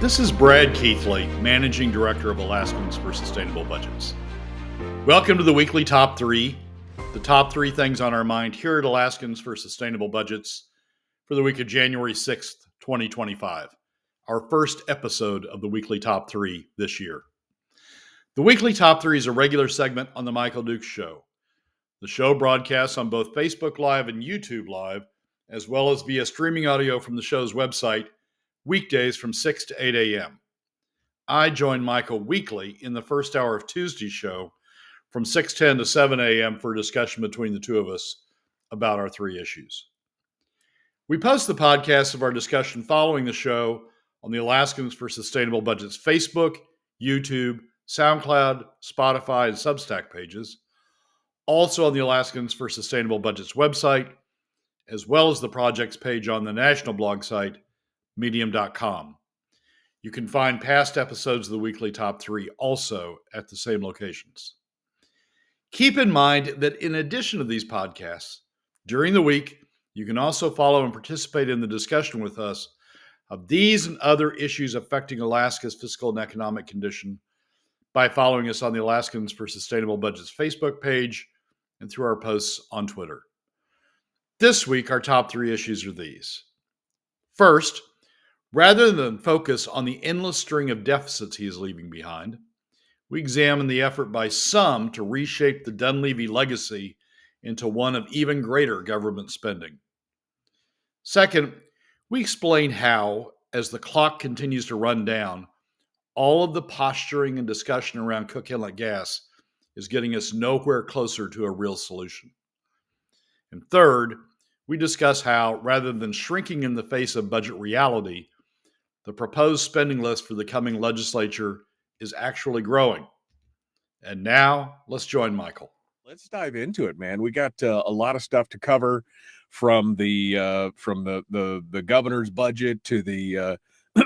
This is Brad Keithley, Managing Director of Alaskans for Sustainable Budgets. Welcome to the weekly Top 3, the top 3 things on our mind here at Alaskans for Sustainable Budgets for the week of January 6th, 2025, our first episode of the weekly Top 3 this year. The weekly Top 3 is a regular segment on The Michael Dukes Show. The show broadcasts on both Facebook Live and YouTube Live, as well as via streaming audio from the show's website, weekdays from 6 to 8 a.m. I join Michael weekly in the first hour of Tuesday's show from 6:10 to 7 a.m. for a discussion between the two of us about our 3 issues. We post the podcast of our discussion following the show on the Alaskans for Sustainable Budgets Facebook, YouTube, SoundCloud, Spotify, and Substack pages, also on the Alaskans for Sustainable Budgets website, as well as the project's page on the national blog site, medium.com. You can find past episodes of the weekly Top 3 also at the same locations. Keep in mind that in addition to these podcasts, during the week, you can also follow and participate in the discussion with us of these and other issues affecting Alaska's fiscal and economic condition by following us on the Alaskans for Sustainable Budgets Facebook page and through our posts on Twitter. This week, our top 3 issues are these. First, rather than focus on the endless string of deficits he is leaving behind, we examine the effort by some to reshape the Dunleavy legacy into one of even greater government spending. Second, we explain how, as the clock continues to run down, all of the posturing and discussion around Cook Inlet gas is getting us nowhere closer to a real solution. And third, we discuss how, rather than shrinking in the face of budget reality, the proposed spending list for the coming legislature is actually growing. And now, let's join Michael. Let's dive into it, man. We got a lot of stuff to cover, from the governor's budget to the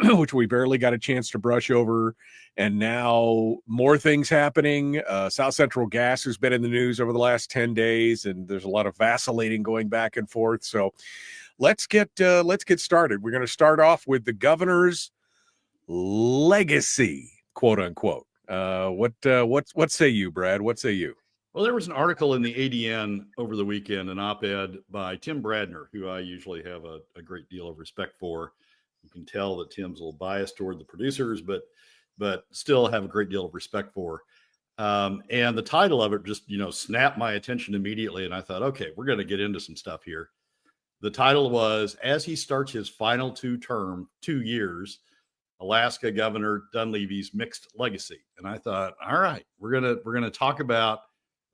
which we barely got a chance to brush over, and now more things happening. South Central Gas has been in the news over the last 10 days, and there's a lot of vacillating going back and forth. So let's get started. We're going to start off with the governor's legacy, quote unquote. What say you, Brad? What say you? Well, there was an article in the ADN over the weekend, an op-ed by Tim Bradner, who I usually have a great deal of respect for. You can tell that Tim's a little biased toward the producers, but still have a great deal of respect for. And the title of it just, snapped my attention immediately. And I thought, okay, we're going to get into some stuff here. The title was, as he starts his final 2 years, Alaska Governor Dunleavy's mixed legacy. And I thought, all right, we're going to talk about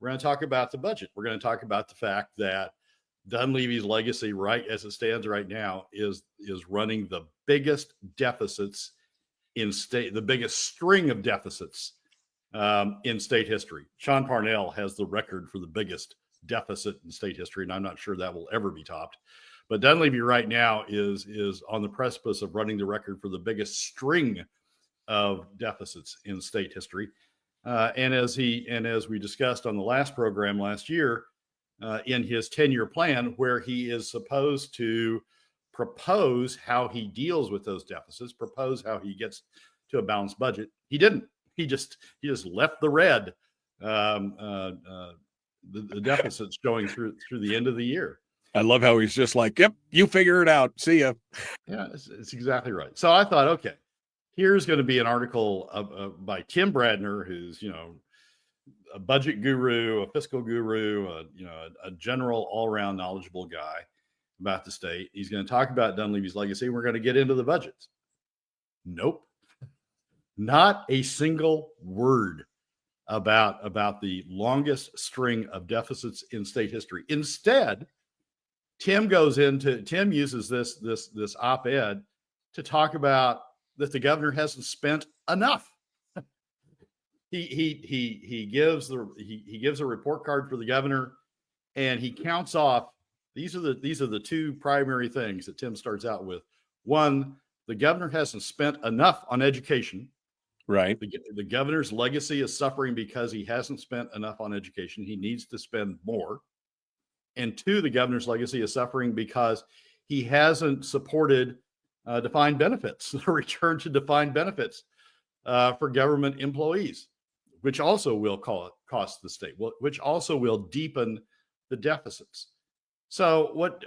the budget. We're going to talk about the fact that Dunleavy's legacy, right as it stands right now, is running the biggest deficits in state, the biggest string of deficits in state history. Sean Parnell has the record for the biggest deficit in state history, and I'm not sure that will ever be topped. But Dunleavy right now is on the precipice of running the record for the biggest string of deficits in state history. And as we discussed on the last program last year, in his 10-year plan, where he is supposed to propose how he deals with those deficits, propose how he gets to a balanced budget, he didn't. He just left the red, the deficits going through the end of the year. I love how he's just like, yep, you figure it out. See ya. Yeah, it's exactly right. So I thought, okay, here's going to be an article by Tim Bradner, who's, a budget guru, a fiscal guru, a general all-around knowledgeable guy about the state. He's going to talk about Dunleavy's legacy. We're going to get into the budgets. Nope. Not a single word about the longest string of deficits in state history. Instead, Tim uses this op-ed to talk about that the governor hasn't spent enough. He gives a report card for the governor, and he counts off. These are the 2 primary things that Tim starts out with. One, the governor hasn't spent enough on education. Right. The governor's legacy is suffering because he hasn't spent enough on education. He needs to spend more. And 2, the governor's legacy is suffering because he hasn't supported defined benefits, the return to defined benefits for government employees, which also will cost the state, which also will deepen the deficits. So what,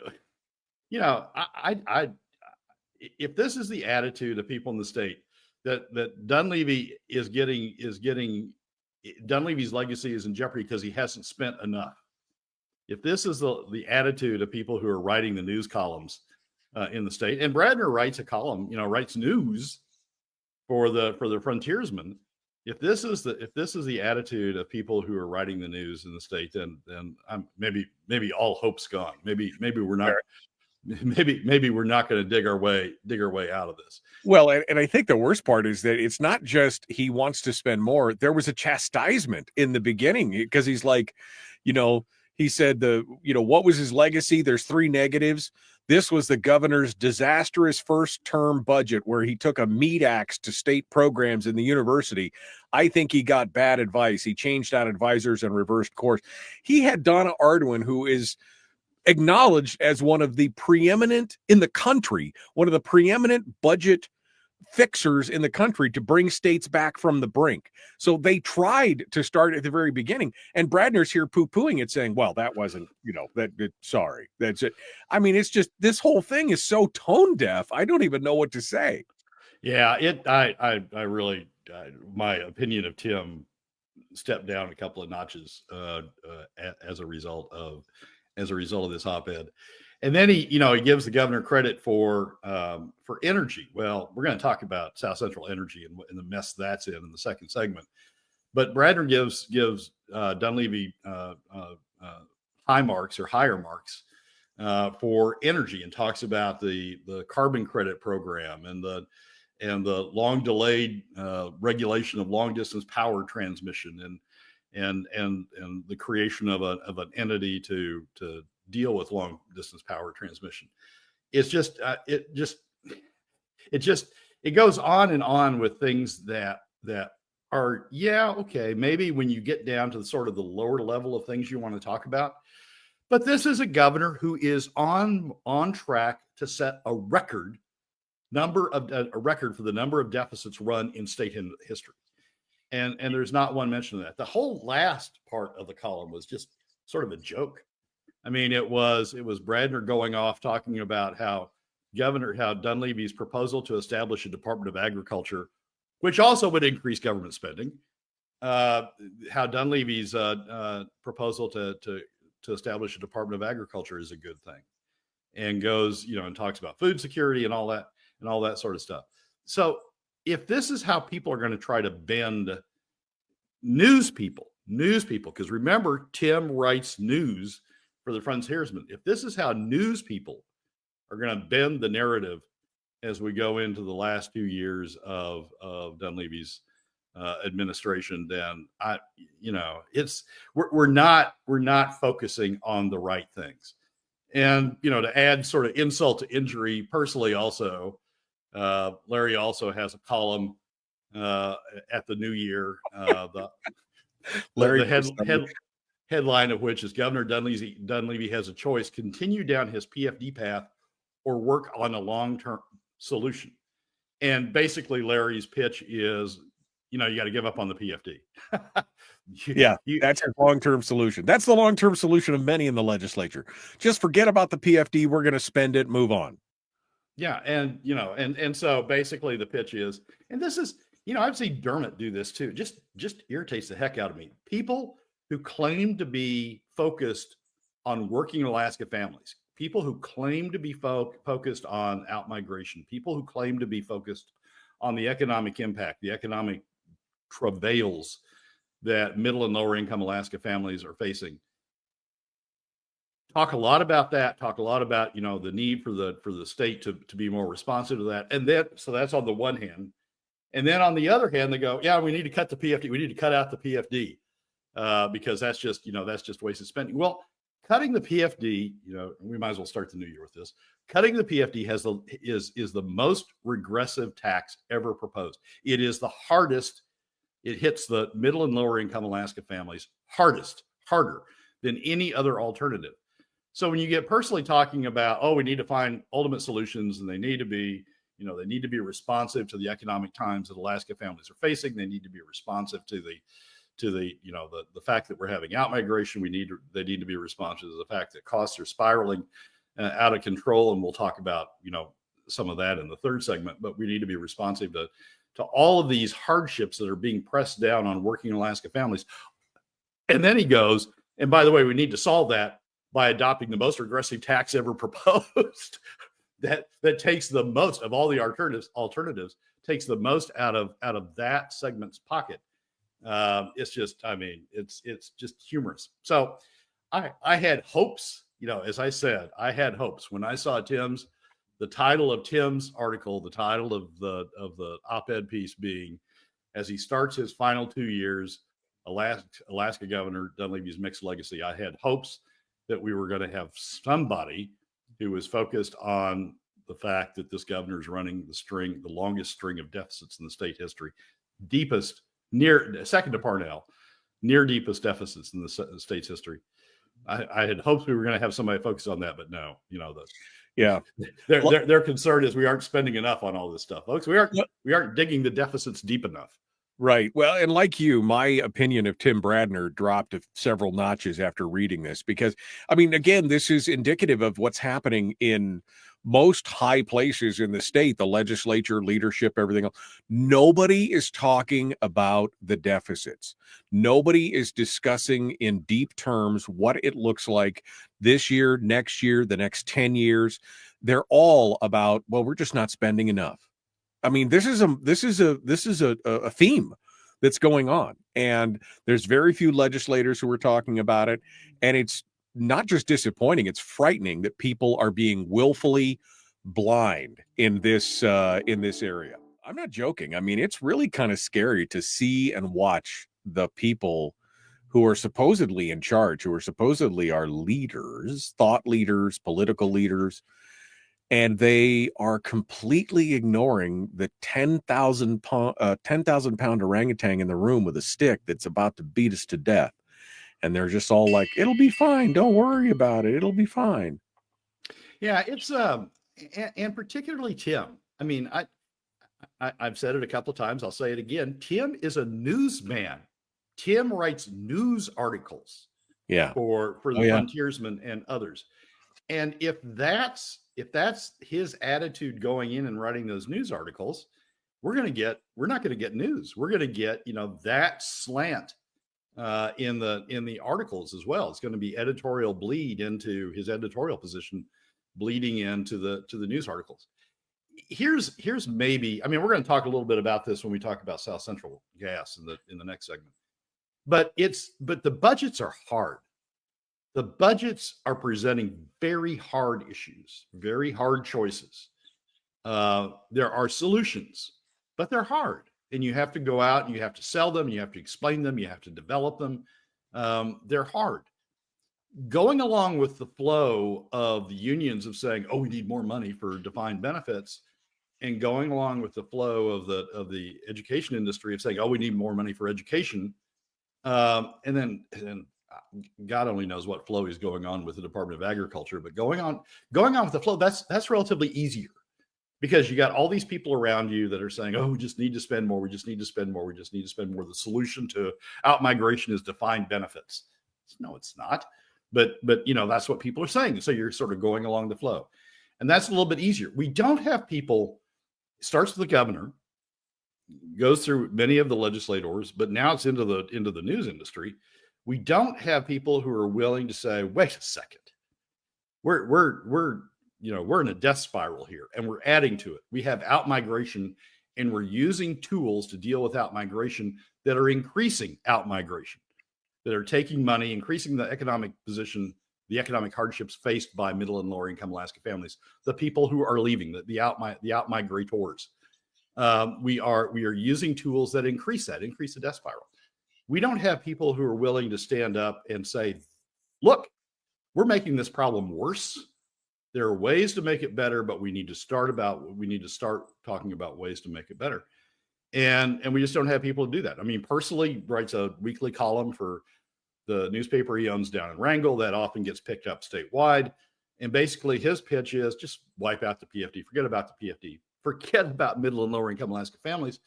if this is the attitude of people in the state, that Dunleavy is getting Dunleavy's legacy is in jeopardy because he hasn't spent enough. If this is the attitude of people who are writing the news columns in the state, and Bradner writes a column, writes news for the frontiersmen. If this is the attitude of people who are writing the news in the state, then maybe all hope's gone. Maybe we're not. Maybe we're not going to dig our way out of this. Well, and I think the worst part is that it's not just he wants to spend more. There was a chastisement in the beginning because he's like, he said what was his legacy? There's 3 negatives. This was the governor's disastrous first term budget where he took a meat axe to state programs in the university. I think he got bad advice. He changed out advisors and reversed course. He had Donna Arduin, who is acknowledged as one of the preeminent in the country, one of the preeminent budget fixers in the country to bring states back from the brink. So they tried to start at the very beginning, and Bradner's here poo-pooing it, saying, well, that wasn't, sorry, that's it. I mean, it's just, this whole thing is so tone deaf. I don't even know what to say. Yeah, I really, my opinion of Tim stepped down a couple of notches as a result of this op-ed. And then he gives the governor credit for energy. Well, we're going to talk about South Central Energy and the mess that's in the second segment. But Bradner gives Dunleavy high marks or higher marks for energy, and talks about the carbon credit program and the long delayed regulation of long distance power transmission and the creation of an entity to deal with long distance power transmission. It's just it goes on and on with things that are, okay, maybe when you get down to the sort of the lower level of things you want to talk about. But this is a governor who is on track to set a record for the number of deficits run in state history. And there's not one mention of that. The whole last part of the column was just sort of a joke. I mean, it was Bradner going off talking about how Dunleavy's proposal to establish a Department of Agriculture, which also would increase government spending, how Dunleavy's proposal to establish a Department of Agriculture is a good thing, and goes, and talks about food security and all that sort of stuff. So if this is how people are going to try to bend news people, because remember, Tim writes news for the frontiersmen. If this is how news people are going to bend the narrative as we go into the last 2 years of Dunleavy's administration, then we're not focusing on the right things. And to add sort of insult to injury, personally also, Larry also has a column at the new year. The headline of which is Governor Dunleavy has a choice: continue down his PFD path or work on a long-term solution. And basically Larry's pitch is, you got to give up on the PFD. That's a long-term solution. That's the long-term solution of many in the legislature. Just forget about the PFD. We're going to spend it, move on. Yeah. And, and so basically the pitch is, and this is, I've seen Dermot do this too. Just irritates the heck out of me. People who claim to be focused on working Alaska families, people who claim to be focused on outmigration, people who claim to be focused on the economic impact, the economic travails that middle and lower income Alaska families are facing. Talk a lot about that. Talk a lot about, the need for the state to be more responsive to that. And then, so that's on the one hand. And then on the other hand, they go, we need to cut the PFD. We need to cut out the PFD because that's just wasted spending. Well, cutting the PFD, we might as well start the new year with this. Cutting the PFD is the most regressive tax ever proposed. It is the hardest. It hits the middle and lower income Alaska families harder than any other alternative. So when you get personally talking about, we need to find ultimate solutions and they need to be, They need to be responsive to the economic times that Alaska families are facing. They need to be responsive to the fact that we're having outmigration. They need to be responsive to the fact that costs are spiraling out of control, and we'll talk about some of that in the third segment. But we need to be responsive to all of these hardships that are being pressed down on working Alaska families. And then he goes, and by the way, we need to solve that by adopting the most regressive tax ever proposed. that takes the most of all the alternatives, takes the most out of that segment's pocket. It's just, it's just humorous. So I had hopes, as I said, I had hopes when I saw the title of Tim's article, the title of the op-ed piece being, as he starts his final 2 years, Alaska Governor Dunleavy's mixed legacy. I had hopes that we were going to have somebody who was focused on the fact that this governor is running the longest string of deficits in the state history, second to Parnell, near deepest deficits in the state's history. I had hoped we were going to have somebody focus on that, but no, their concern is we aren't spending enough on all this stuff, folks. We aren't digging the deficits deep enough. Right. Well, and like you, my opinion of Tim Bradner dropped several notches after reading this, because, again, this is indicative of what's happening in most high places in the state, the legislature, leadership, everything else. Nobody is talking about the deficits. Nobody is discussing in deep terms what it looks like this year, next year, the next 10 years. They're all about, well, we're just not spending enough. This is a theme that's going on, and there's very few legislators who are talking about it. And it's not just disappointing; it's frightening that people are being willfully blind in this area. I'm not joking. It's really kind of scary to see and watch the people who are supposedly in charge, who are supposedly our leaders, thought leaders, political leaders. And they are completely ignoring the 10,000 pound orangutan in the room with a stick that's about to beat us to death. And they're just all like, it'll be fine. Don't worry about it. It'll be fine. Yeah, it's and particularly Tim. I've said it a couple of times. I'll say it again. Tim is a newsman. Tim writes news articles. Yeah. For the frontiersmen and others. And if that's his attitude going in and writing those news articles, we're not going to get news. We're going to get, that slant in the articles as well. It's going to be editorial bleed into his editorial position, bleeding into the news articles. Here's maybe, we're going to talk a little bit about this when we talk about South Central gas in the next segment. But the budgets are hard. The budgets are presenting very hard issues, very hard choices. There are solutions, but they're hard. And you have to go out and you have to sell them. You have to explain them. You have to develop them. They're hard. Going along with the flow of the unions of saying, oh, we need more money for defined benefits, and going along with the flow of the education industry of saying, oh, we need more money for education. And then God only knows what flow is going on with the Department of Agriculture, but going on with the flow, that's relatively easier, because you got all these people around you that are saying, oh, we just need to spend more. We just need to spend more. We just need to spend more. The solution to outmigration is defined benefits. No, it's not. But that's what people are saying. So you're sort of going along the flow, and that's a little bit easier. We don't have people. Starts with the governor, goes through many of the legislators, but now it's into the news industry. We don't have people who are willing to say, wait a second, we're in a death spiral here, and we're adding to it. We have outmigration, and we're using tools to deal with outmigration that are increasing outmigration, that are taking money, increasing the economic position, the economic hardships faced by middle and lower income Alaska families, the people who are leaving, the outmigrators. We are using tools that increase the death spiral. We don't have people who are willing to stand up and say, look, we're making this problem worse. There are ways to make it better, but we need to start talking about ways to make it better. And we just don't have people to do that. Personally, writes a weekly column for the newspaper he owns down in Wrangell that often gets picked up statewide. And basically his pitch is just wipe out the PFD, forget about the PFD, forget about middle and lower income Alaska families,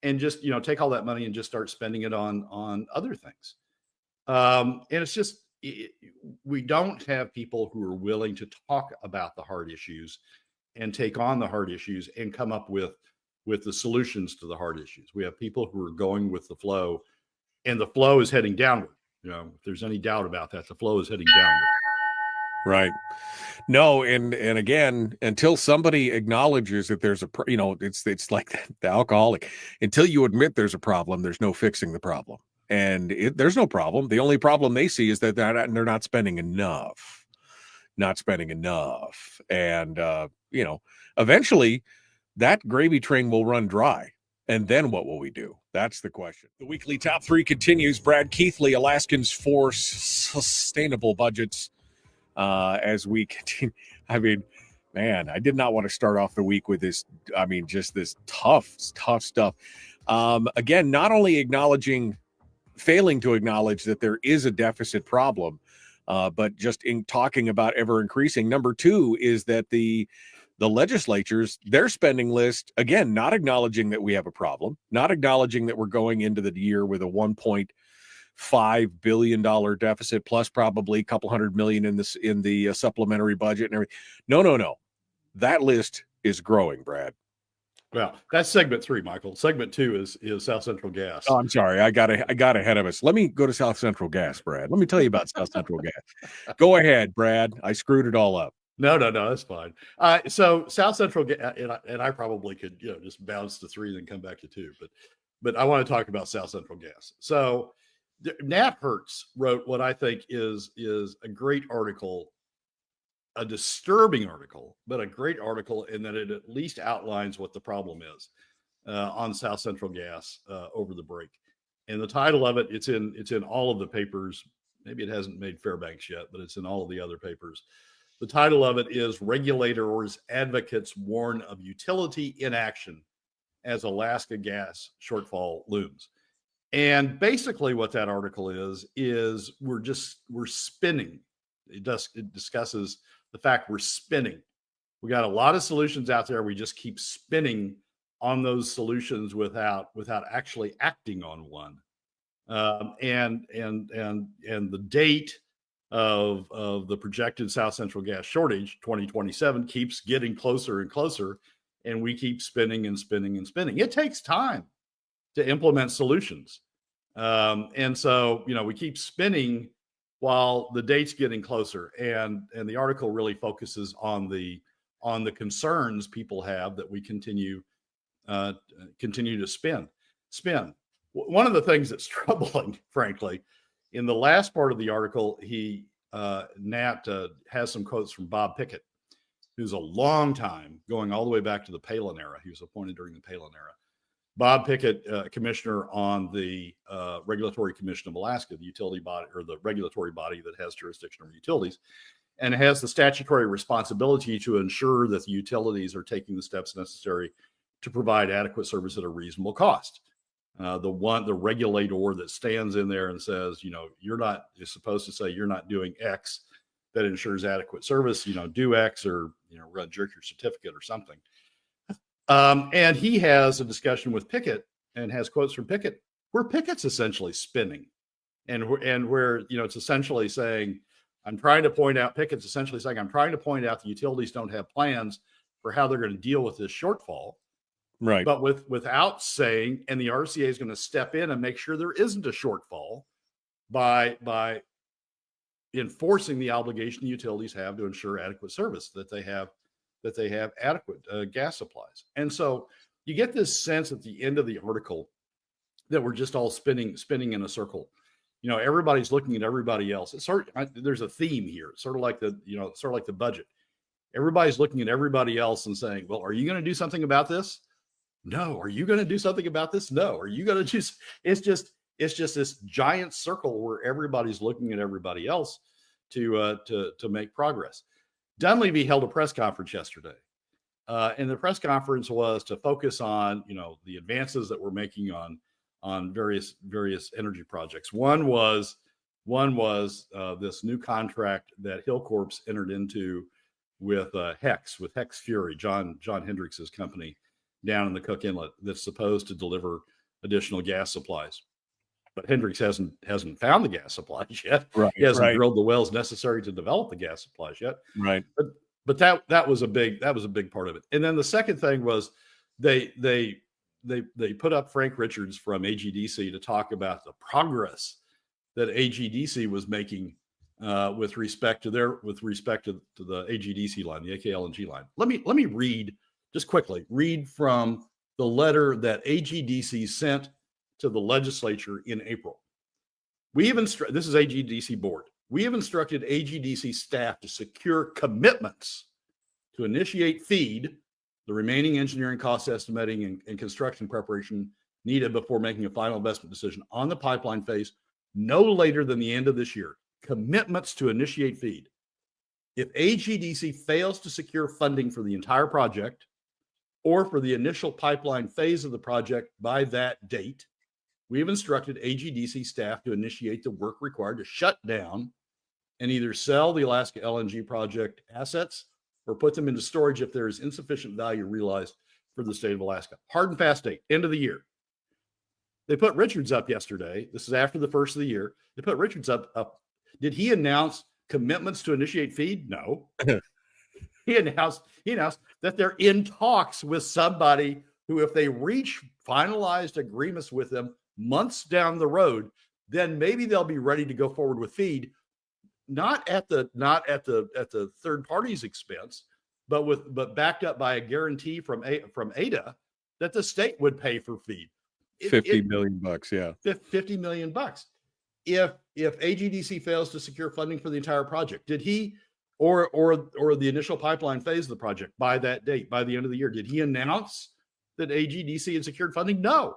and just take all that money and just start spending it on other things. And it's just we don't have people who are willing to talk about the hard issues and take on the hard issues and come up with the solutions to the hard issues. We have people who are going with the flow, and the flow is heading downward. If there's any doubt about that, the flow is heading downward. Right. No, and again, until somebody acknowledges that there's it's like the alcoholic. Until you admit there's a problem, there's no fixing the problem. And there's no problem. The only problem they see is that they're not spending enough. And eventually that gravy train will run dry. And then what will we do? That's the question. The weekly top 3 continues. Brad Keithley, Alaskans for Sustainable Budgets. As we continue. I mean, man, I did not want to start off the week with this. I mean, just this tough stuff. Again, not only failing to acknowledge that there is a deficit problem, but just in talking about ever increasing. Number 2 is that the legislatures, their spending list, again, not acknowledging that we have a problem, not acknowledging that we're going into the year with a $1.5 billion deficit, plus probably a couple $100 million in the supplementary budget and everything. No. That list is growing, Brad. Well, that's segment 3, Michael. Segment 2 is South Central Gas. Oh, I'm sorry. I got ahead of us. Let me go to South Central Gas, Brad. Let me tell you about South Central Gas. Go ahead, Brad. I screwed it all up. No, that's fine. So South Central, and I probably could, just bounce to 3 and then come back to 2, but I want to talk about South Central Gas. So Nat Hertz wrote what I think is a great article, a disturbing article, but a great article in that it at least outlines what the problem is on South Central Gas over the break. And the title of it, it's in all of the papers. Maybe it hasn't made Fairbanks yet, but it's in all of the other papers. The title of it is "Regulators Advocates Warn of Utility Inaction as Alaska Gas Shortfall Looms." And basically what that article is we're spinning. It discusses the fact we're spinning. We got a lot of solutions out there. We just keep spinning on those solutions without actually acting on one. And the date of the projected South Central gas shortage, 2027, keeps getting closer and closer, and we keep spinning and spinning and spinning. It takes time to implement solutions. And so, we keep spinning while the date's getting closer. And the article really focuses on the concerns people have that we continue to spin. One of the things that's troubling, frankly, in the last part of the article, Nat has some quotes from Bob Pickett, who's a long time, going all the way back to the Palin era. He was appointed during the Palin era. Bob Pickett, commissioner on the Regulatory Commission of Alaska, the utility body or the regulatory body that has jurisdiction over utilities, and has the statutory responsibility to ensure that the utilities are taking the steps necessary to provide adequate service at a reasonable cost. The regulator that stands in there and says, you're supposed to say you're not doing X that ensures adequate service, do X, or, we're going to jerk your certificate or something. And he has a discussion with Pickett and has quotes from Pickett where Pickett's essentially spinning and where, it's essentially saying, Pickett's essentially saying, I'm trying to point out the utilities don't have plans for how they're going to deal with this shortfall. Right. But without saying, and the RCA is going to step in and make sure there isn't a shortfall by enforcing the obligation the utilities have to ensure adequate service, that they have adequate gas supplies. And so you get this sense at the end of the article that we're just all spinning in a circle. Everybody's looking at everybody else. There's a theme here. It's sort of like the budget. Everybody's looking at everybody else and saying, well, are you going to do something about this? No. Are you going to do something about this? No. Are you going to it's just this giant circle where everybody's looking at everybody else to make progress. Dunleavy held a press conference yesterday. And the press conference was to focus on, the advances that we're making on various energy projects. One was this new contract that Hilcorp's entered into with Hex Fury, John Hendricks's company down in the Cook Inlet that's supposed to deliver additional gas supplies. But Hendricks hasn't found the gas supplies yet. Right, He hasn't right, drilled the wells necessary to develop the gas supplies yet. right. But that was a big part of it. And then the second thing was they put up Frank Richards from AGDC to talk about the progress that AGDC was making with respect to the AGDC line, the AKLNG line. Let me read just quickly from the letter that AGDC sent to the legislature in April. This is AGDC board. We have instructed AGDC staff to secure commitments to initiate FEED, the remaining engineering cost estimating and construction preparation needed before making a final investment decision on the pipeline phase no later than the end of this year. Commitments to initiate FEED. If AGDC fails to secure funding for the entire project or for the initial pipeline phase of the project by that date, we have instructed AGDC staff to initiate the work required to shut down and either sell the Alaska LNG project assets or put them into storage if there is insufficient value realized for the state of Alaska. Hard and fast date, end of the year. They put Richards up yesterday. This is after the first of the year. They put Richards up. Did he announce commitments to initiate FEED? No. He announced that they're in talks with somebody who, if they reach finalized agreements with them months down the road, then maybe they'll be ready to go forward with FEED, not at the third party's expense, but backed up by a guarantee from ADA that the state would pay for FEED. $50 million, yeah. $50 million. If AGDC fails to secure funding for the entire project, did he or the initial pipeline phase of the project by that date, by the end of the year, did he announce that AGDC had secured funding? No.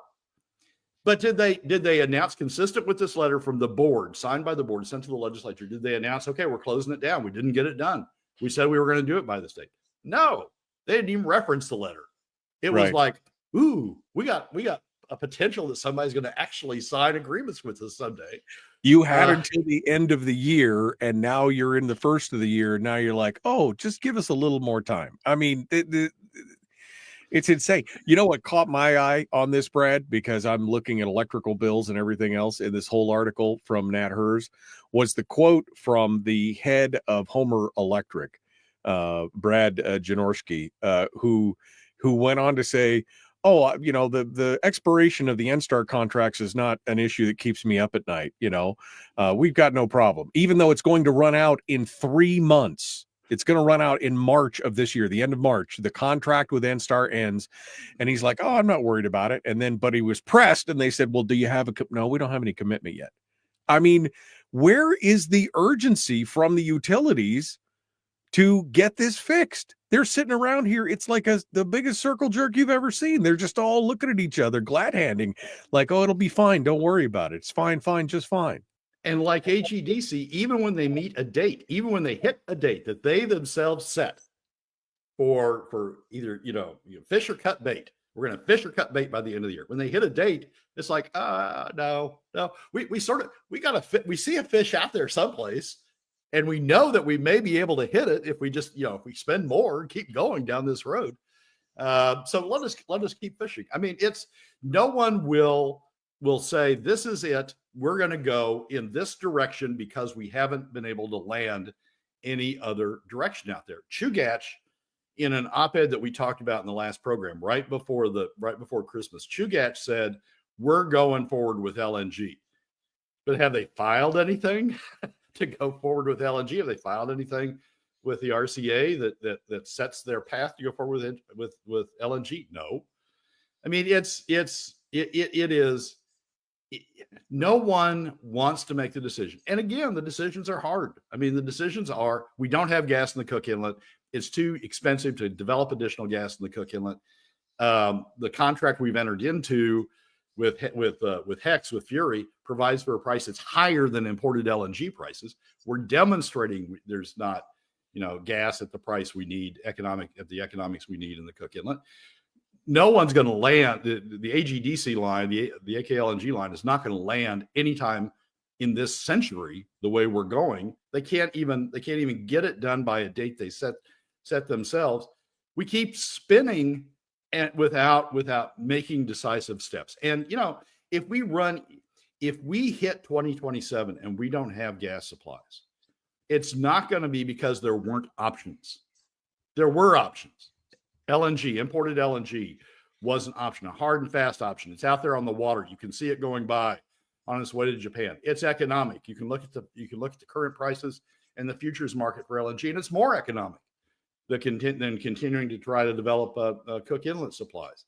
But did they announce, consistent with this letter from the board, signed by the board, sent to the legislature, did they announce, okay, we're closing it down? We didn't get it done. We said we were going to do it by this date. No, they didn't even reference the letter. It was like, ooh, we got a potential that somebody's going to actually sign agreements with us someday. You had until the end of the year, and now you're in the first of the year. And now you're like, oh, just give us a little more time. I mean, it's insane. You know what caught my eye on this, Brad, because I'm looking at electrical bills and everything else in this whole article from Nat Hers, was the quote from the head of Homer Electric, Brad Janorski, who went on to say, oh, the expiration of the NSTAR contracts is not an issue that keeps me up at night. We've got no problem, even though it's going to run out in 3 months. It's going to run out in March of this year, the end of March. The contract with NSTAR ends. And he's like, oh, I'm not worried about it. And then, but he was pressed and they said, well, do you have no, we don't have any commitment yet. I mean, where is the urgency from the utilities to get this fixed? They're sitting around here. It's like the biggest circle jerk you've ever seen. They're just all looking at each other, glad handing, like, oh, it'll be fine. Don't worry about it. It's fine, just fine. And like AGDC, even when they meet a date, even when they hit a date that they themselves set for either, fish or cut bait, we're going to fish or cut bait by the end of the year. When they hit a date, it's like, no, we see a fish out there someplace, and we know that we may be able to hit it if we just, if we spend more and keep going down this road. So let us keep fishing. I mean, no one will say, this is it. We're going to go in this direction because we haven't been able to land any other direction out there. Chugach, in an op-ed that we talked about in the last program, right before Christmas, Chugach said, we're going forward with LNG. But have they filed anything to go forward with LNG? Have they filed anything with the RCA that sets their path to go forward with LNG? No. I mean, it is. No one wants to make the decision. And again, the decisions are hard. I mean, the decisions are, we don't have gas in the Cook Inlet. It's too expensive to develop additional gas in the Cook Inlet. The contract we've entered into with Hex, with Fury, provides for a price that's higher than imported LNG prices. We're demonstrating there's not, gas at the price we need, at the economics we need in the Cook Inlet. No one's going to land the AGDC line, the AKLNG line is not going to land anytime in this century the way we're going. They can't even get it done by a date they set set themselves. We keep spinning and without making decisive steps. And if we hit 2027 and we don't have gas supplies, it's not going to be because there weren't options. There were options. Imported LNG was an option, a hard and fast option. It's out there on the water. You can see it going by on its way to Japan. It's economic. You can look at the current prices and the futures market for LNG, and it's more economic than continuing to try to develop Cook Inlet supplies.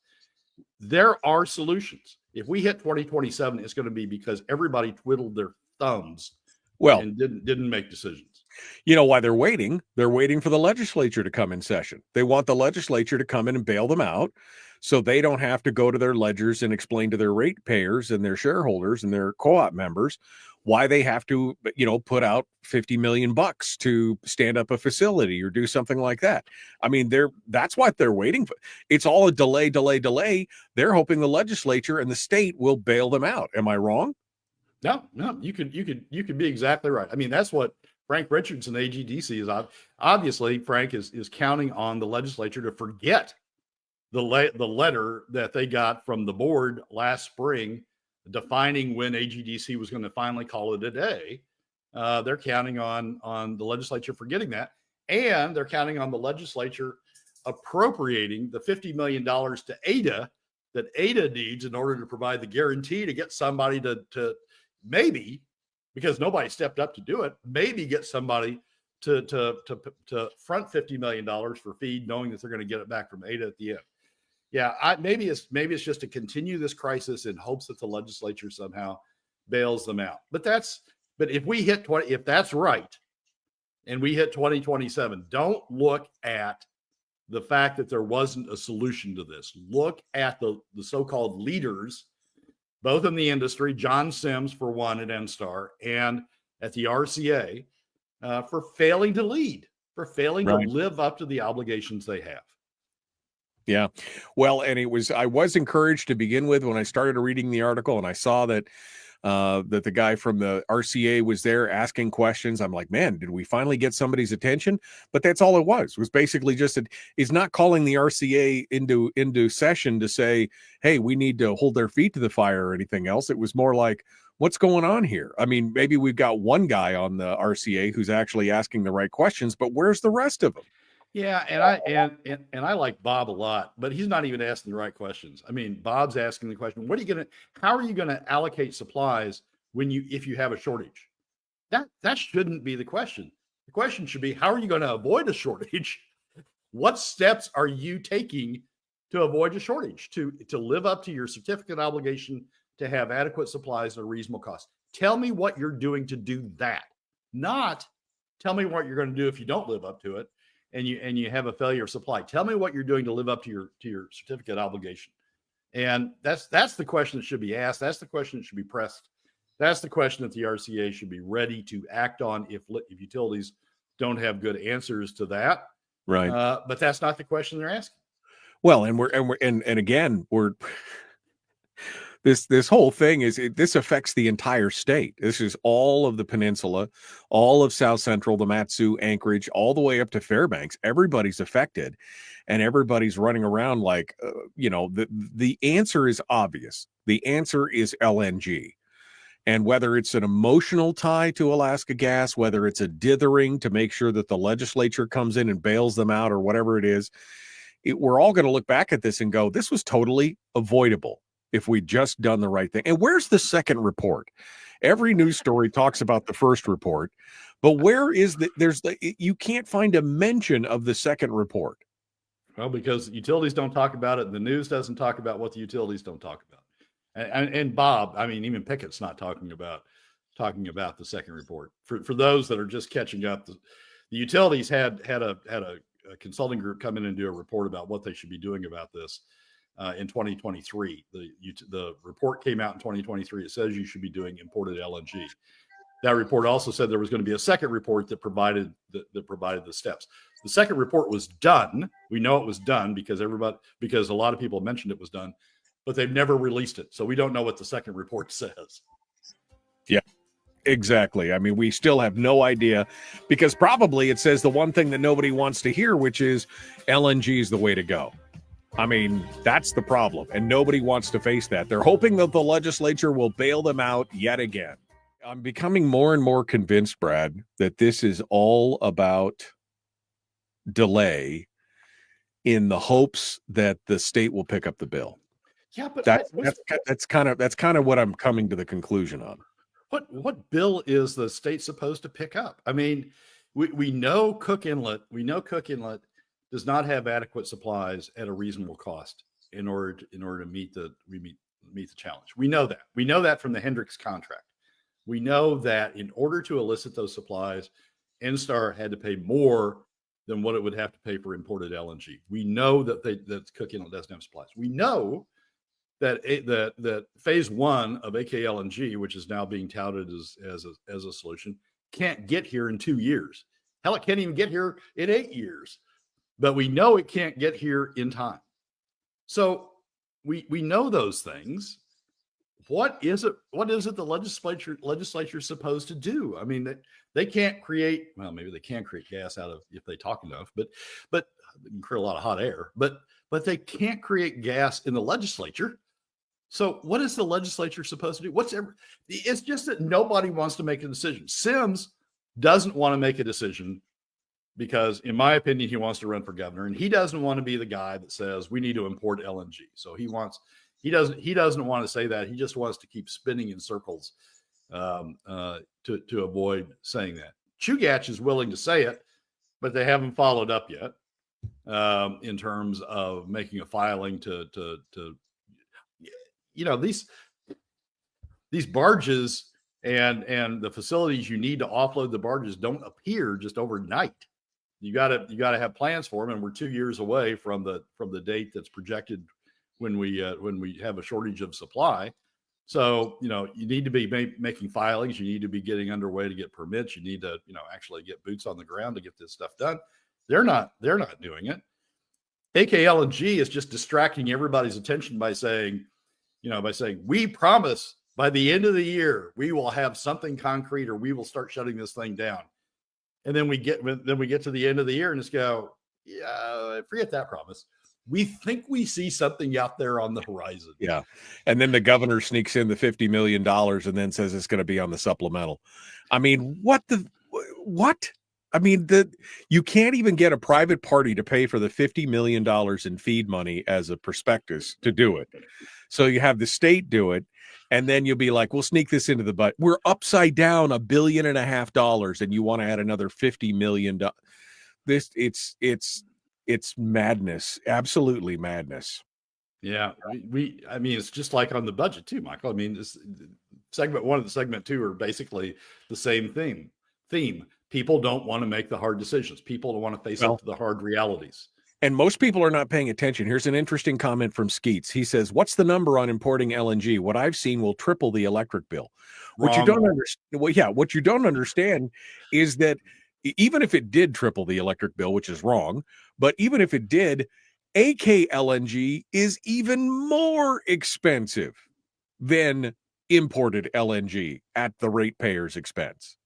There are solutions. If we hit 2027, it's going to be because everybody twiddled their thumbs and didn't make decisions. You know why they're waiting? They're waiting for the legislature to come in session. They want the legislature to come in and bail them out so they don't have to go to their ledgers and explain to their ratepayers and their shareholders and their co-op members why they have to, put out $50 million to stand up a facility or do something like that. I mean, that's what they're waiting for. It's all a delay. They're hoping the legislature and the state will bail them out. Am I wrong? No, you could be exactly right. I mean, that's what Frank Richardson, AGDC, is obviously. Frank is counting on the legislature to forget the letter that they got from the board last spring defining when AGDC was going to finally call it a day. They're counting on the legislature forgetting that, and they're counting on the legislature appropriating the $50 million to ADA that ADA needs in order to provide the guarantee to get somebody to maybe, because nobody stepped up to do it, maybe get somebody to front $50 million for feed, knowing that they're going to get it back from ADA at the end. Yeah, maybe it's just to continue this crisis in hopes that the legislature somehow bails them out. But if we hit if that's right, and we hit 2027, don't look at the fact that there wasn't a solution to this. Look at the so-called leaders, both in the industry, John Sims for one at NSTAR, and at the RCA, for failing to lead, for failing to live up to the obligations they have. Yeah. Well, and I was encouraged to begin with when I started reading the article and I saw that the guy from the RCA was there asking questions. I'm like, man, did we finally get somebody's attention? But that's all it was basically just he's not calling the RCA into session to say, hey, we need to hold their feet to the fire or anything else. It was more like, what's going on here? I mean, maybe we've got one guy on the RCA who's actually asking the right questions, but where's the rest of them? Yeah, and I like Bob a lot, but he's not even asking the right questions. I mean, Bob's asking the question, how are you gonna allocate supplies if you have a shortage? That shouldn't be the question. The question should be, how are you going to avoid a shortage? What steps are you taking to avoid a shortage, to live up to your certificate obligation to have adequate supplies at a reasonable cost? Tell me what you're doing to do that, not tell me what you're going to do if you don't live up to it and you have a failure of supply. Tell me what you're doing to live up to your certificate obligation. And that's the question that should be asked. That's the question that should be pressed. That's the question that the RCA should be ready to act on if utilities don't have good answers to that. Right. But that's not the question they're asking. Well, and again, this whole thing this affects the entire state. This is all of the peninsula, all of South Central, the Matsu, Anchorage, all the way up to Fairbanks. Everybody's affected, and everybody's running around like, the answer is obvious. The answer is LNG. And whether it's an emotional tie to Alaska gas, whether it's a dithering to make sure that the legislature comes in and bails them out or whatever it is, we're all going to look back at this and go, this was totally avoidable if we'd just done the right thing. And where's the second report? Every news story talks about the first report, but where is you can't find a mention of the second report. Well, because utilities don't talk about it, and the news doesn't talk about what the utilities don't talk about. And Bob, I mean, even Pickett's not talking about the second report. For those that are just catching up, the utilities had a consulting group come in and do a report about what they should be doing about this in 2023. The report came out in 2023. It says you should be doing imported LNG. That report also said there was going to be a second report that provided the steps. The second report was done. We know it was done because a lot of people mentioned it was done, but they've never released it. So we don't know what the second report says. Yeah. Exactly. I mean, we still have no idea because probably it says the one thing that nobody wants to hear, which is LNG is the way to go. I mean, that's the problem, and nobody wants to face that. They're hoping that the legislature will bail them out yet again. I'm becoming more and more convinced, Brad, that this is all about delay in the hopes that the state will pick up the bill. Yeah, but That's kind of what I'm coming to the conclusion on. What bill is the state supposed to pick up? I mean, we know Cook Inlet. We know Cook Inlet does not have adequate supplies at a reasonable cost in order to meet the challenge. We know that. We know that from the Hendricks contract. We know that in order to elicit those supplies, NSTAR had to pay more than what it would have to pay for imported LNG. We know that Cook Inlet doesn't have supplies. We know that phase one of AKLNG, which is now being touted as a solution, can't get here in 2 years. Hell, it can't even get here in 8 years. But we know it can't get here in time. So we know those things. What is it the legislature is supposed to do? I mean, they can't create, well, maybe they can create gas out of, if they talk enough, but they can create a lot of hot air, but they can't create gas in the legislature. So what is the legislature supposed to do? It's just that nobody wants to make a decision. Sims doesn't want to make a decision because, in my opinion, he wants to run for governor, and he doesn't want to be the guy that says we need to import LNG. So he doesn't want to say that. He just wants to keep spinning in circles to avoid saying that. Chugach is willing to say it, but they haven't followed up yet in terms of making a filing to these barges and the facilities you need to offload the barges don't appear just overnight. You got to have plans for them, and we're 2 years away from the date that's projected when we have a shortage of supply. So you need to be making filings. You need to be getting underway to get permits. You need to actually get boots on the ground to get this stuff done. They're not doing it. AKLNG is just distracting everybody's attention by saying we promise by the end of the year we will have something concrete, or we will start shutting this thing down. And then we get to the end of the year and just go, yeah, forget that promise. We think we see something out there on the horizon. Yeah. And then the governor sneaks in the $50 million and then says it's going to be on the supplemental. I mean, what? I mean, you can't even get a private party to pay for the $50 million in feed money as a prospectus to do it. So you have the state do it, and then you'll be like, we'll sneak this into the budget. We're upside down $1.5 billion, and you want to add another $50 million. It's madness, absolutely madness. Yeah, I mean, it's just like on the budget too, Michael. I mean, this segment 1 and segment 2 are basically the same theme. People don't want to make the hard decisions. People don't want to face up to the hard realities. And most people are not paying attention. Here's an interesting comment from Skeets. He says, what's the number on importing LNG? What I've seen will triple the electric bill. What you don't understand, what you don't understand is that even if it did triple the electric bill, which is wrong, but even if it did, AKLNG is even more expensive than imported LNG at the ratepayer's expense.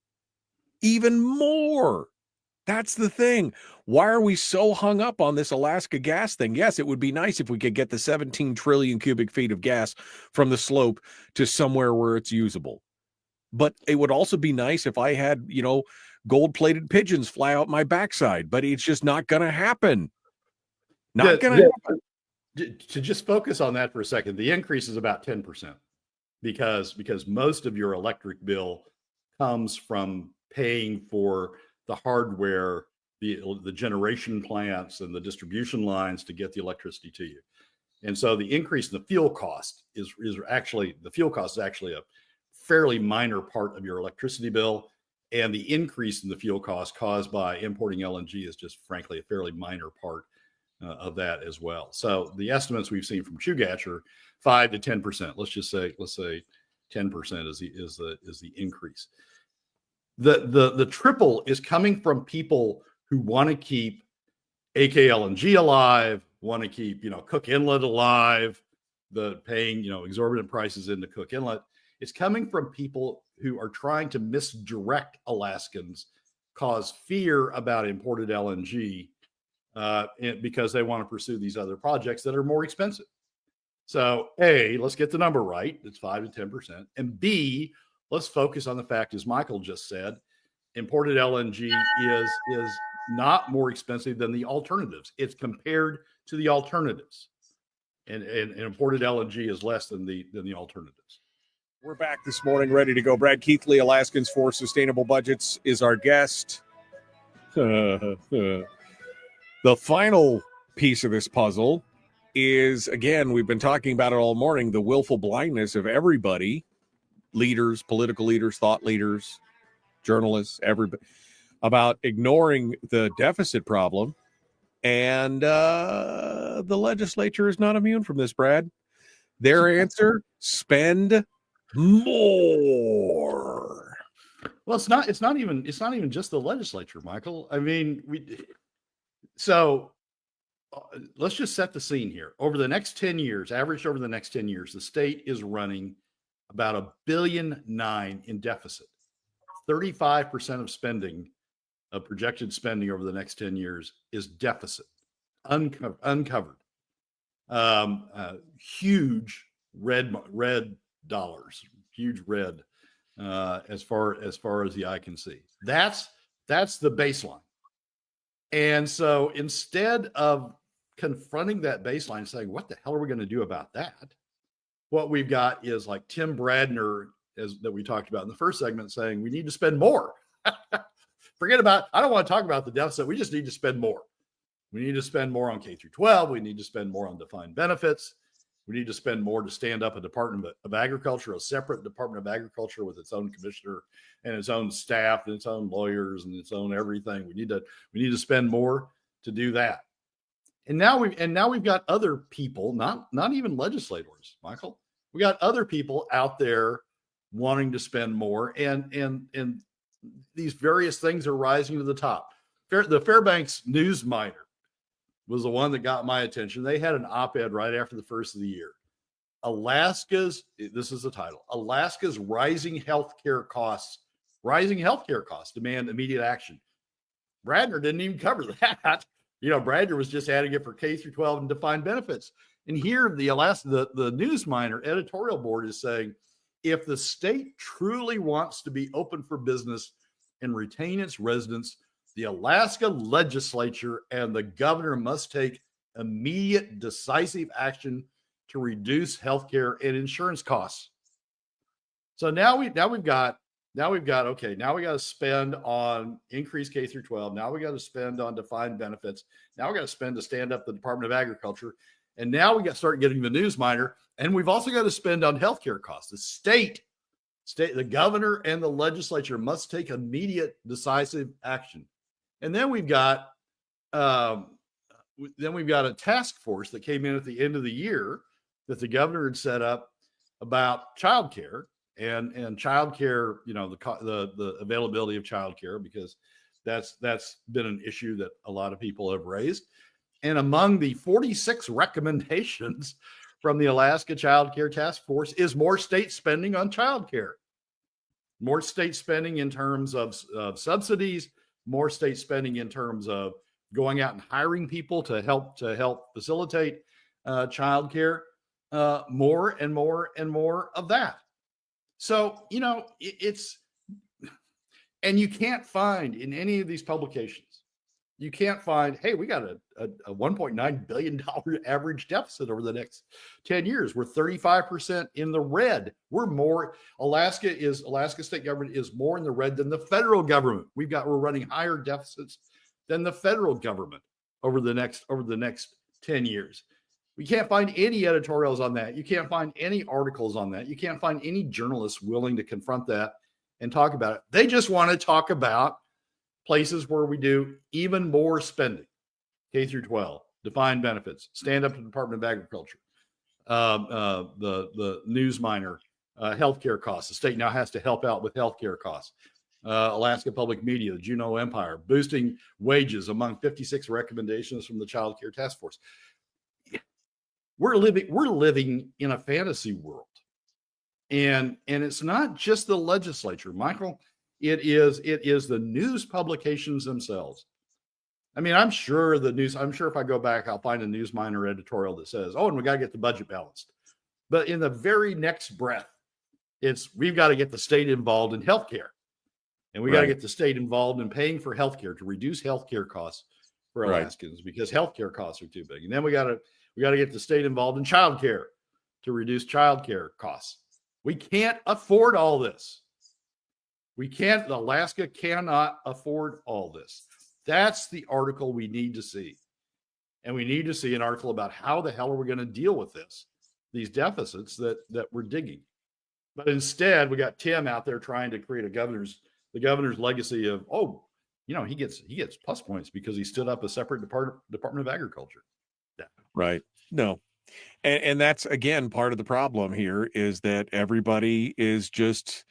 Even more. That's the thing. Why are we so hung up on this Alaska gas thing? Yes, it would be nice if we could get the 17 trillion cubic feet of gas from the slope to somewhere where it's usable. But it would also be nice if I had, gold-plated pigeons fly out my backside. But it's just not going to happen. Not going to happen. To just focus on that for a second, the increase is about 10% because most of your electric bill comes from paying for the hardware, the generation plants and the distribution lines to get the electricity to you. And so the increase in the fuel cost is actually a fairly minor part of your electricity bill. And the increase in the fuel cost caused by importing LNG is just frankly a fairly minor part of that as well. So the estimates we've seen from Chugach are 5 to 10%. Let's say 10% is the increase. The triple is coming from people who want to keep AKLNG alive, want to keep Cook Inlet alive, paying exorbitant prices into Cook Inlet, It's coming from people who are trying to misdirect Alaskans, cause fear about imported LNG because they want to pursue these other projects that are more expensive. So A, let's get the number right. It's 5 to 10%. And B, let's focus on the fact, as Michael just said, imported LNG is not more expensive than the alternatives. It's compared to the alternatives. And imported LNG is less than the alternatives. We're back this morning, ready to go. Brad Keithley, Alaskans for Sustainable Budgets, is our guest. The final piece of this puzzle is, again, we've been talking about it all morning, the willful blindness of everybody, leaders, political leaders, thought leaders, journalists, everybody, about ignoring the deficit problem. And the legislature is not immune from this, Brad. Their answer, spend more. Well, it's not even just the legislature, Michael. I mean, let's just set the scene here. Over the next 10 years, averaged over the next 10 years, the state is running about $1.9 billion in deficit. 35% of spending, of projected spending over the next 10 years is deficit, uncovered. Huge red dollars, huge red, as far as the eye can see. That's the baseline. And so instead of confronting that baseline and saying, what the hell are we going to do about that? What we've got is like Tim Bradner, that we talked about in the first segment, saying we need to spend more. Forget about, I don't want to talk about the deficit. We just need to spend more. We need to spend more on K through 12. We need to spend more on defined benefits. We need to spend more to stand up a Department of Agriculture, a separate Department of Agriculture with its own commissioner and its own staff and its own lawyers and its own everything. We need to spend more to do that. And now we've got other people, not even legislators, Michael. We got other people out there wanting to spend more, and these various things are rising to the top. The Fairbanks News Miner was the one that got my attention. They had an op-ed right after the first of the year. This is the title, Alaska's rising healthcare costs demand immediate action. Bradner didn't even cover that. Bradner was just adding it for K through 12 and defined benefits. And here the News Miner editorial board is saying, if the state truly wants to be open for business and retain its residents, the Alaska legislature and the governor must take immediate, decisive action to reduce healthcare and insurance costs. So now we've got to spend on increased K through 12. Now we got to spend on defined benefits. Now we got to spend to stand up the Department of Agriculture. And now we got to start getting the News Miner. And we've also got to spend on healthcare costs. The governor and the legislature must take immediate, decisive action. And then we've got a task force that came in at the end of the year that the governor had set up about childcare and childcare, the availability of childcare, because that's been an issue that a lot of people have raised. And among the 46 recommendations from the Alaska Child Care Task Force is more state spending on child care, more state spending in terms of subsidies, more state spending in terms of going out and hiring people to help facilitate child care, more and more and more of that. So, and you can't find in any of these publications, hey, we got a $1.9 billion average deficit over the next 10 years. We're 35% in the red. Alaska state government is more in the red than the federal government. We're running higher deficits than the federal government over the next 10 years. We can't find any editorials on that. You can't find any articles on that. You can't find any journalists willing to confront that and talk about it. They just want to talk about places where we do even more spending, K through 12, defined benefits, stand up to the Department of Agriculture, the News Miner, healthcare costs. The state now has to help out with healthcare costs. Alaska Public Media, the Juneau Empire, boosting wages among 56 recommendations from the Child Care Task Force. We're living in a fantasy world. And it's not just the legislature, Michael. It is the news publications themselves. I mean, I'm sure if I go back, I'll find a Newsminer editorial that says, oh, and we got to get the budget balanced. But in the very next breath, we've got to get the state involved in healthcare. And we got to get the state involved in paying for healthcare to reduce healthcare costs for Alaskans because healthcare costs are too big. And then we got to get the state involved in childcare to reduce childcare costs. We can't afford all this. Alaska cannot afford all this. That's the article we need to see. And we need to see an article about how the hell are we going to deal with these deficits that we're digging. But instead, we got Tim out there trying to create the governor's legacy of, he gets plus points because he stood up a separate Department of Agriculture. Yeah. Right. No. And that's, again, part of the problem here is that everybody is just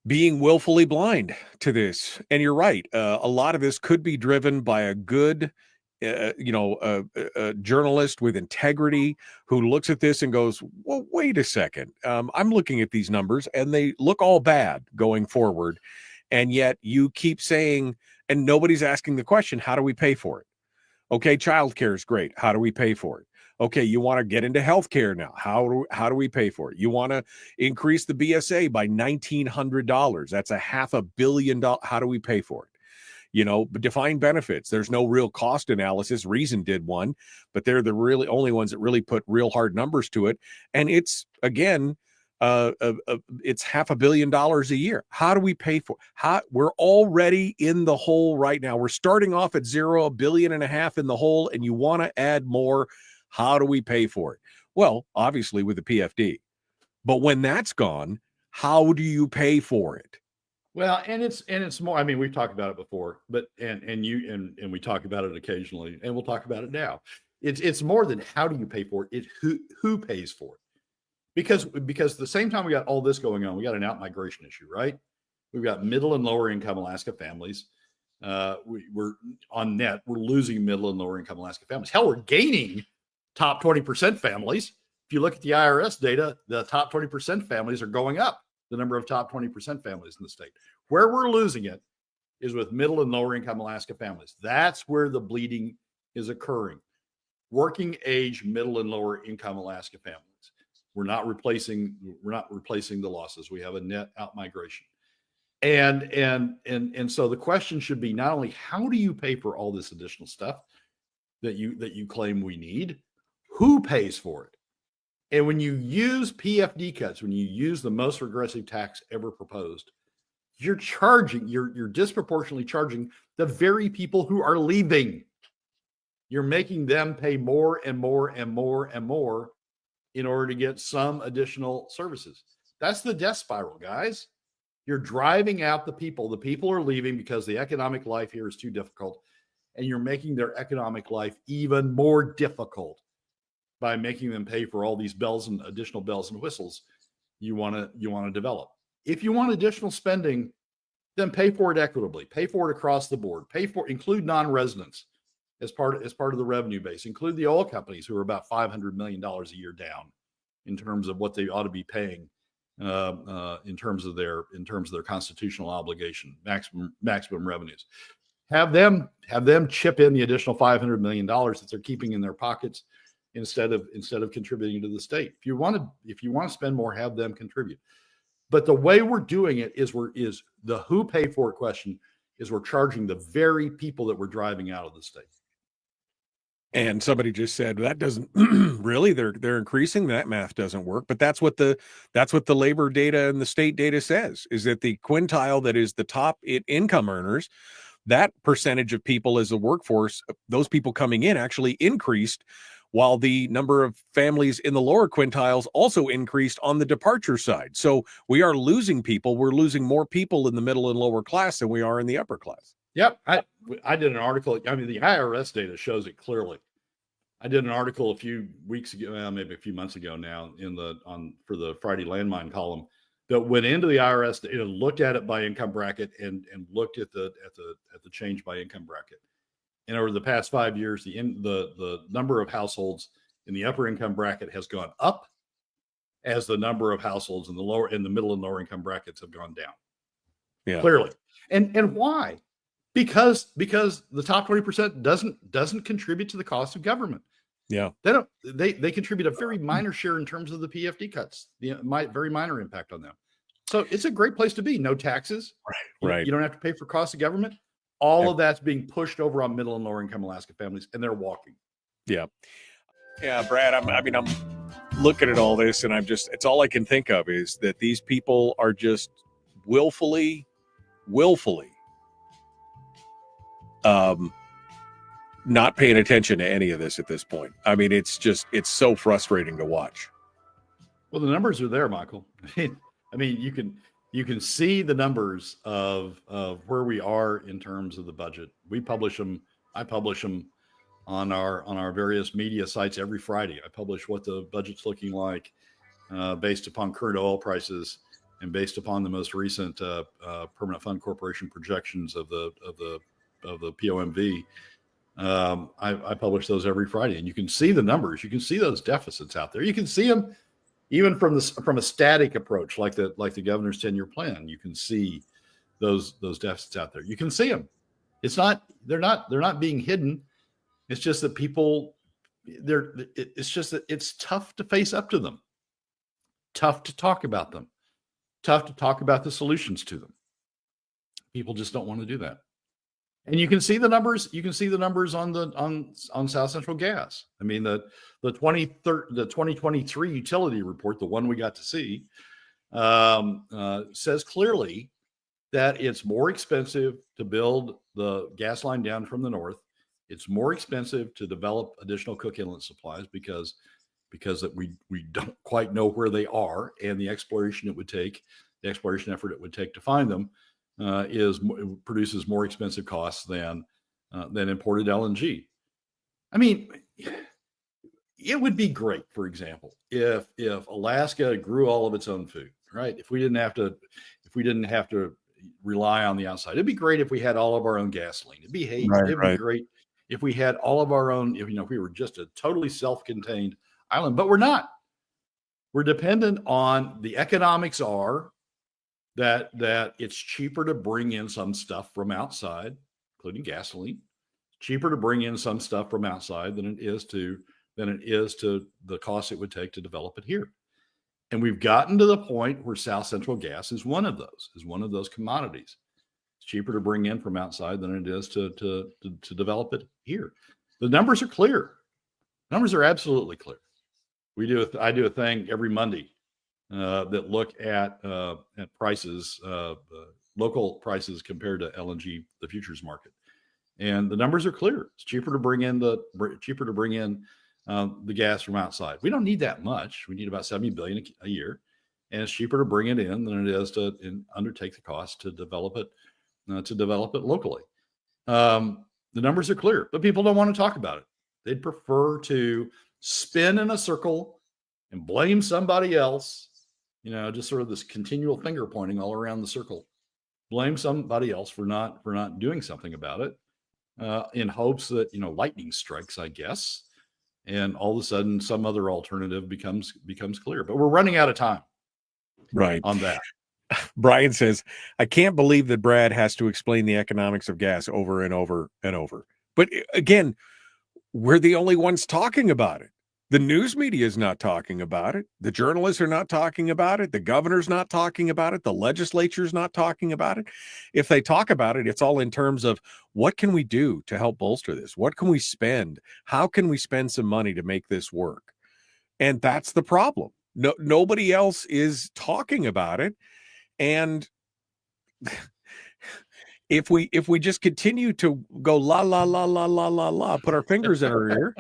being willfully blind to this. And you're right. A lot of this could be driven by a good, a journalist with integrity who looks at this and goes, well, wait a second. I'm looking at these numbers and they look all bad going forward. And yet you keep saying, and nobody's asking the question, how do we pay for it? Okay, childcare is great. How do we pay for it? Okay, you want to get into healthcare now. How do we pay for it? You want to increase the BSA by $1,900. That's $500 million. How do we pay for it? Defined benefits. There's no real cost analysis. Reason did one, but they're the really only ones that really put real hard numbers to it. And it's, again, it's $500 million a year. How do we pay for it? We're already in the hole right now. We're starting off at zero, $1.5 billion in the hole, and you want to add more. How do we pay for it? Well, obviously with the PFD. But when that's gone, how do you pay for it? Well, and it's more, I mean, we've talked about it before, but and we talk about it occasionally, and we'll talk about it now. It's more than how do you pay for it? It's who pays for it. Because at the same time we got all this going on, we got an out-migration issue, right? We've got middle and lower income Alaska families. We're losing middle and lower income Alaska families. Hell, we're gaining top 20% families. If you look at the IRS data, the top 20% families are going up, the number of top 20% families in the state. Where we're losing it is with middle and lower income Alaska families. That's where the bleeding is occurring. Working age, middle and lower income Alaska families. We're not replacing the losses. We have a net out migration. And so the question should be not only how do you pay for all this additional stuff that you claim we need, who pays for it? And when you use PFD cuts, when you use the most regressive tax ever proposed, you're disproportionately charging the very people who are leaving. You're making them pay more and more and more and more in order to get some additional services. That's the death spiral, guys. You're driving out the people. The people are leaving because the economic life here is too difficult, and you're making their economic life even more difficult by making them pay for all these additional bells and whistles you want to develop. If you want additional spending, then pay for it equitably. Pay for it across the board. Include non-residents as part of the revenue base. Include the oil companies who are about $500 million a year down in terms of what they ought to be paying in terms of their constitutional obligation, maximum revenues. Have them chip in the additional $500 million that they're keeping in their pockets instead of contributing to the state. If you want to spend more, have them contribute. But the way we're doing it is the who pay for it question is we're charging the very people that we're driving out of the state. And somebody just said that doesn't really, they're increasing, that math doesn't work. But that's what the labor data and the state data says, is that the quintile that is the top income earners, that percentage of people as a workforce, those people coming in actually increased, while the number of families in the lower quintiles also increased on the departure side. So we are losing people. We're losing more people in the middle and lower class than we are in the upper class. Yep. I did an article. I mean, the IRS data shows it clearly. I did an article a few weeks ago, maybe a few months ago now, for the Friday landmine column that went into the IRS data, looked at it by income bracket and looked at the change by income bracket. And over the past 5 years, the number of households in the upper income bracket has gone up, as the number of households in the middle and lower income brackets have gone down. Yeah. Clearly. And why? Because the top 20% doesn't contribute to the cost of government. Yeah. They contribute a very minor share in terms of the PFD cuts, very minor impact on them. So it's a great place to be. No taxes. Right. You don't have to pay for cost of government. All of that's being pushed over on middle and lower income Alaska families, and they're walking. Yeah. Yeah, Brad, I'm looking at all this, and it's all I can think of is that these people are just willfully not paying attention to any of this at this point. I mean, it's so frustrating to watch. Well, the numbers are there, Michael. I mean, you can see the numbers of where we are in terms of the budget. We publish them. I publish them on our various media sites every Friday. I publish what the budget's looking like based upon current oil prices and based upon the most recent Permanent Fund Corporation projections of the POMV. I publish those every Friday, and you can see the numbers. You can see those deficits out there. You can see them even from a static approach, like the governor's 10-year plan. You can see those deficits out there. You can see them. They're not being hidden. It's just that it's tough to face up to them, tough to talk about them, tough to talk about the solutions to them. People just don't want to do that. And you can see the numbers. You can see the numbers on South Central Gas. I mean, the 2023 utility report, the one we got to see, says clearly that it's more expensive to build the gas line down from the north. It's more expensive to develop additional Cook Inlet supplies because we don't quite know where they are, and the exploration effort it would take to find them produces more expensive costs than imported LNG. I mean, it would be great, for example, if Alaska grew all of its own food, right? If we didn't have to rely on the outside. It'd be great if we had all of our own gasoline. It'd be be great if we had all of our own, if we were just a totally self-contained island, but we're not. We're dependent on the economics are that it's cheaper to bring in some stuff from outside, including gasoline. It's cheaper to bring in some stuff from outside than it is to the cost it would take to develop it here. And we've gotten to the point where South Central Gas is one of those commodities. It's cheaper to bring in from outside than it is to develop it here. The numbers are clear. Numbers are absolutely clear. I do a thing every Monday that look at prices, local prices compared to LNG, the futures market, and the numbers are clear. It's cheaper to bring in the gas from outside. We don't need that much. We need about $70 billion a year, and it's cheaper to bring it in than it is to undertake the cost to develop it locally. The numbers are clear, but people don't want to talk about it. They'd prefer to spin in a circle and blame somebody else. Just sort of this continual finger pointing all around the circle. Blame somebody else for not doing something about it, in hopes that lightning strikes, I guess, and all of a sudden some other alternative becomes clear. But we're running out of time, right, on that. Brian says, I can't believe that Brad has to explain the economics of gas over and over and over. But again, we're the only ones talking about it. The news media is not talking about it. The journalists are not talking about it. The governor's not talking about it. The legislature's not talking about it. If they talk about it, it's all in terms of what can we do to help bolster this? What can we spend? How can we spend some money to make this work? And that's the problem. Nobody else is talking about it. And if we just continue to go la la la la la la la, put our fingers in our ear,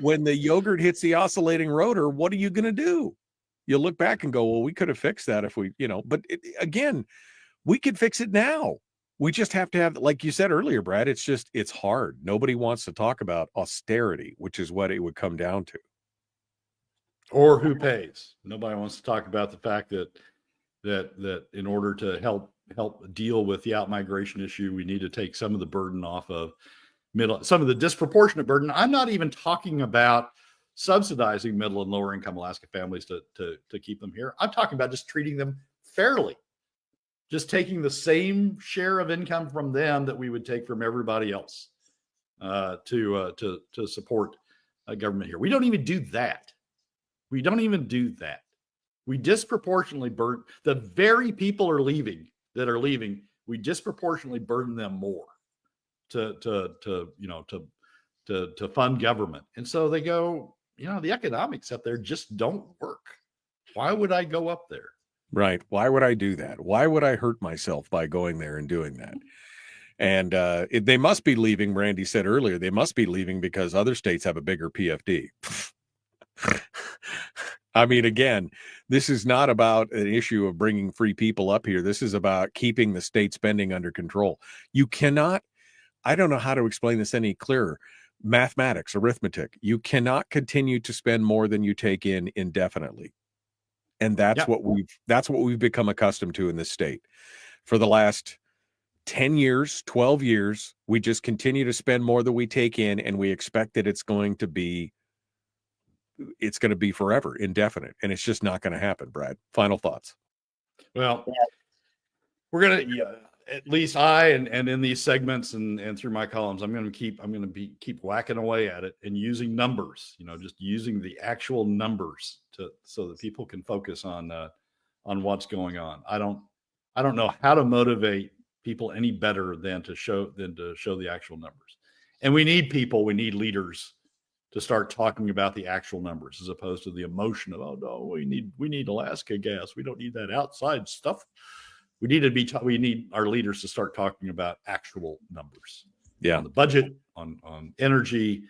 when the yogurt hits the oscillating rotor, what are you going to do? You look back and go, well, we could have fixed that if we, but again, we could fix it now. We just have to have, like you said earlier, Brad, it's hard. Nobody wants to talk about austerity, which is what it would come down to. Or who pays. Nobody wants to talk about the fact that in order to help deal with the outmigration issue, we need to take some of the burden off of some of the disproportionate burden. I'm not even talking about subsidizing middle and lower income Alaska families to keep them here. I'm talking about just treating them fairly, just taking the same share of income from them that we would take from everybody else to support government here. We don't even do that. We don't even do that. We disproportionately burden the very people that are leaving. We disproportionately burden them more to fund government, and so they go. The economics up there just don't work. Why would I go up there? Right. Why would I do that? Why would I hurt myself by going there and doing that? And they must be leaving. Randy said earlier, they must be leaving because other states have a bigger PFD. I mean, again, this is not about an issue of bringing free people up here. This is about keeping the state spending under control. You cannot, I don't know how to explain this any clearer. Mathematics, arithmetic, you cannot continue to spend more than you take in indefinitely. And that's what we've become accustomed to in this state. For the last 10 years, 12 years, we just continue to spend more than we take in, and we expect that it's going to be forever, indefinite, and it's just not going to happen. Brad, final thoughts. Well, we're going to, at least I, and in these segments and through my columns, I'm going to keep whacking away at it and using numbers, just using the actual numbers so that people can focus on what's going on. I don't know how to motivate people any better than to show the actual numbers. And we need leaders to start talking about the actual numbers as opposed to the emotion of, oh no, we need Alaska gas. We don't need that outside stuff. We need our leaders to start talking about actual numbers. Yeah. On the budget, on energy,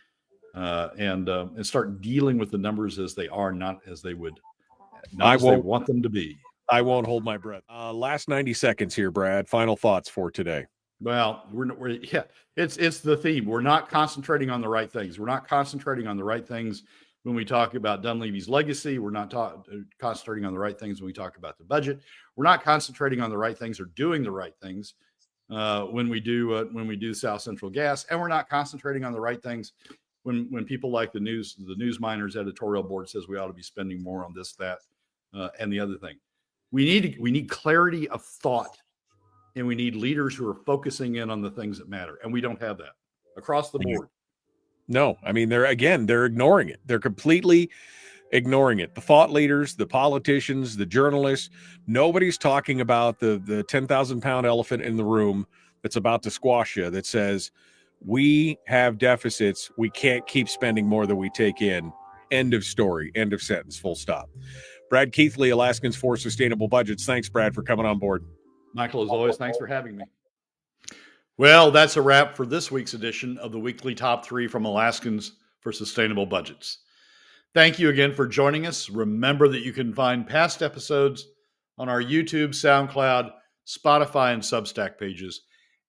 and start dealing with the numbers as they are, not as they want them to be. I won't hold my breath. Last 90 seconds here, Brad. Final thoughts for today. Well, it's the theme. We're not concentrating on the right things. We're not concentrating on the right things when we talk about Dunleavy's legacy. We're not concentrating on the right things when we talk about the budget. We're not concentrating on the right things or doing the right things when we do South Central Gas, and we're not concentrating on the right things when people like the News Miners editorial board says we ought to be spending more on this, that, and the other thing. We need clarity of thought, and we need leaders who are focusing in on the things that matter, and we don't have that across the board. No, I mean, they're ignoring it. They're completely ignoring it. The thought leaders, the politicians, the journalists, nobody's talking about the 10,000-pound elephant in the room that's about to squash you, that says, we have deficits. We can't keep spending more than we take in. End of story. End of sentence. Full stop. Brad Keithley, Alaskans for Sustainable Budgets. Thanks, Brad, for coming on board. Michael, as always, thanks for having me. Well, that's a wrap for this week's edition of the weekly top 3 from Alaskans for Sustainable Budgets. Thank you again for joining us. Remember that you can find past episodes on our YouTube, SoundCloud, Spotify, and Substack pages,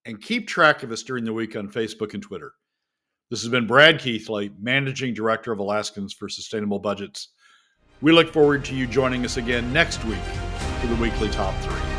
and keep track of us during the week on Facebook and Twitter. This has been Brad Keithley, Managing Director of Alaskans for Sustainable Budgets. We look forward to you joining us again next week for the weekly top 3.